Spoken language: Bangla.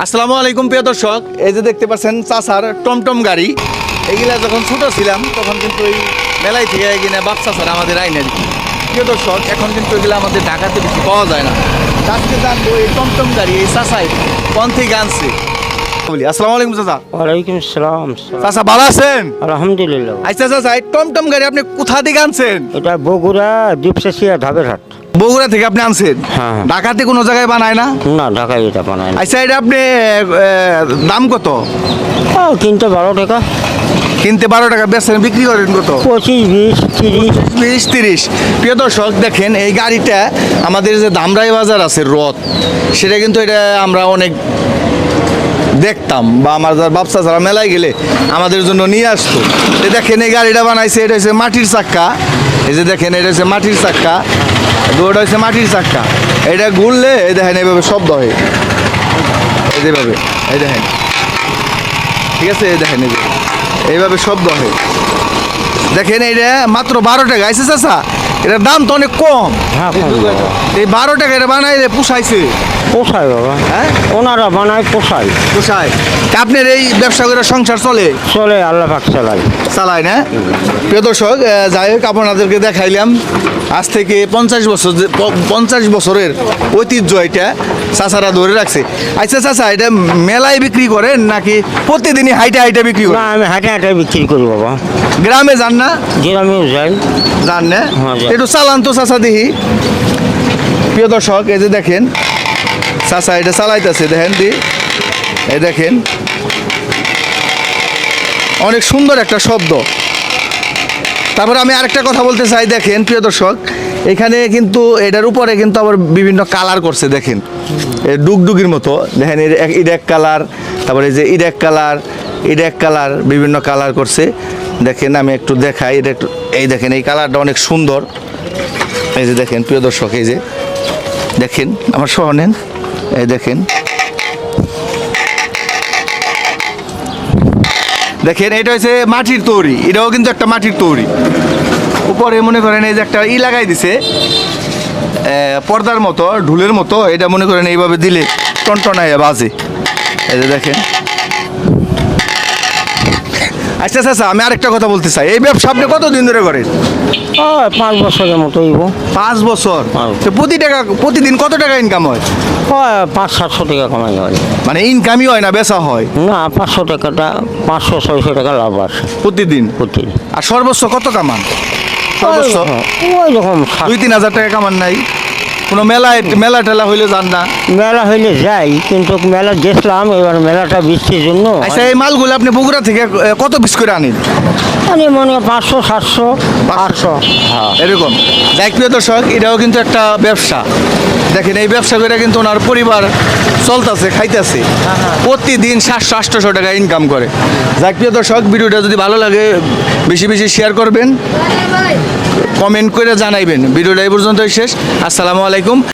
আসসালামু আলাইকুম প্রিয় দর্শক, এই যে দেখতে পাচ্ছেন চাচার টমটম গাড়ি। এইগুলা যখন ছোট ছিলাম তখন কিন্তু এই মেলাই থেকে এগিয়ে বাপ চাচার আমাদের আইনের। প্রিয় দর্শক, এখন কিন্তু এগুলো আমাদের ঢাকাতে বেশি পাওয়া যায় না। আজকে জানবো এই টমটম গাড়ি এই চাচাই কোন থেকে আনছে। বলি আসসালামু আলাইকুম চাচা। ওয়ালাইকুম আসসালাম। চাচা ভালো আছেন? আলহামদুলিল্লাহ। আচ্ছা চাচা, এই টমটম গাড়ি আপনি কোথা থেকে আনছেন? এটা বগুড়া দ্বীপশেষিয়া ধাবেরহাট। বগুড়া থেকে আপনি আনছেন? হ্যাঁ। ঢাকাতে কোনো জায়গায় বানায় না? না, ঢাকায় এটা বানায় না। আচ্ছা, এটা আপনি দাম কত? কিনতে 12 টাকা। কিনতে 12 টাকা, বেচেন বিক্রি করেন কত? 25, 20, 30। 20-30। প্রিয় দর্শক দেখেন, এই গাড়িটা আমাদের যে ধামরাই বাজার আছে রথ, সেটা কিন্তু এটা আমরা অনেক দেখতাম, বা আমার ব্যবসা যারা মেলায় গেলে আমাদের জন্য নিয়ে আসতো। এই দেখেন এই গাড়িটা বানাইছে, এটা হচ্ছে মাটির চাক্কা। এই যে দেখেন, এটা হচ্ছে মাটির চাক্কা, দুটো হচ্ছে মাটির চাক্কা। এটা ঘুরলে এই দেখেন এইভাবে শব্দ হয়, এই যেভাবে, এই দেখেন, ঠিক আছে, এই দেখেন, এই যে এইভাবে শব্দ হয়। দেখেন এইটা মাত্র 12 টাকা। আইসে চাচা, এটার দাম তো অনেক কম। হ্যাঁ, কম। এই 12 টাকা এটা বানাইলে পোষাইছে? পোষায় বাবা, হ্যাঁ, ওনারা বানায়, পোষায়। পোষায়। তা আপনার এই ব্যবসা করে সংসার চলে? চলে, আল্লাহ পাক চালায়। চালায় না? প্রিয় দর্শক, যাই হোক, আপনাদেরকে দেখাইলাম আজ থেকে 50 বছরের ঐতিহ্য এটা চাচারা ধরে রাখছে। আচ্ছা চাচা, এটা মেলায় বিক্রি করেন নাকি প্রতিদিনই হাইটে হাইটে বিক্রি না, করেন? আমি হাঁটে হাঁটে বিক্রি করি বাবা। গ্রামে যান না? গ্রামেও যাই। যান না? হ্যাঁ, যাই। একটু চালান তো চাচা দেখি। প্রিয় দর্শক, এই যে দেখেন চাচা এটা চালাইতেছে, দেখেন দি, এই দেখেন অনেক সুন্দর একটা শব্দ। তারপর আমি আরেকটা কথা বলতে চাই, দেখেন প্রিয় দর্শক, এখানে কিন্তু এটার উপরে কিন্তু আবার বিভিন্ন কালার করছে। দেখেন ডুগডুগির মতো, দেখেন ইডেক কালার, তারপরে যে ইডেক কালার বিভিন্ন কালার করছে। দেখেন আমি একটু দেখাই, এটা একটু, এই দেখেন এই কালারটা অনেক সুন্দর। এই যে দেখেন প্রিয় দর্শক, এই যে দেখেন আমার সহ নেন, এই দেখেন, দেখেন এটা হচ্ছে মাটির তৈরি, এটাও কিন্তু একটা মাটির তৈরি। উপরে মনে করেন এই যে একটা লাগাই দিছে পর্দার মতো, ঢুলের মতো। এটা মনে করেন এইভাবে দিলে টনটনায় বাজে। এই যে দেখেন। আচ্ছা আচ্ছা, আমি আরেকটা কথা বলতে চাই, এই ব্যবসা আপনি কতদিন ধরে করেন? 5 বছরের মতো হইব। 5 বছর। হ্যাঁ। তো প্রতিদিন কত টাকা ইনকাম হয়? 500-700 টাকা কামাই হয়। মানে ইনকামই হয় না, বেচা হয়? না, 500 টাকাটা 500-600 টাকা লাভ আসে প্রতিদিন। প্রতিদিন। আর সর্বোচ্চ কত কামান? সর্বোচ্চ ওই রকম 2-3 হাজার টাকা কামান নাই? কোনো মেলা টেলা হইলে যান না? মেলা হইলে যাই, কিন্তু মেলা গেছিলাম, এবার মেলাটা বৃষ্টির জন্য। আচ্ছা, এই মালগুলো আপনি বগুড়া থেকে কত পিস করে আনেন? মানে মনে হয় 500-700, 800। হ্যাঁ। এরকম। দেখ প্রিয় দর্শক, এটাও কিন্তু একটা ব্যবসা। দেখেন এই ব্যবসা করে কিন্তু ওনার পরিবার চলতেছে, খাইতেছে। প্রতিদিন 700-800 টাকা ইনকাম করে। যাক প্রিয় দর্শক, ভিডিওটা যদি ভালো লাগে বেশি বেশি শেয়ার করবেন, কমেন্ট করে জানাইবেন। ভিডিওটা এই পর্যন্তই শেষ। আসসালামু আলাইকুম।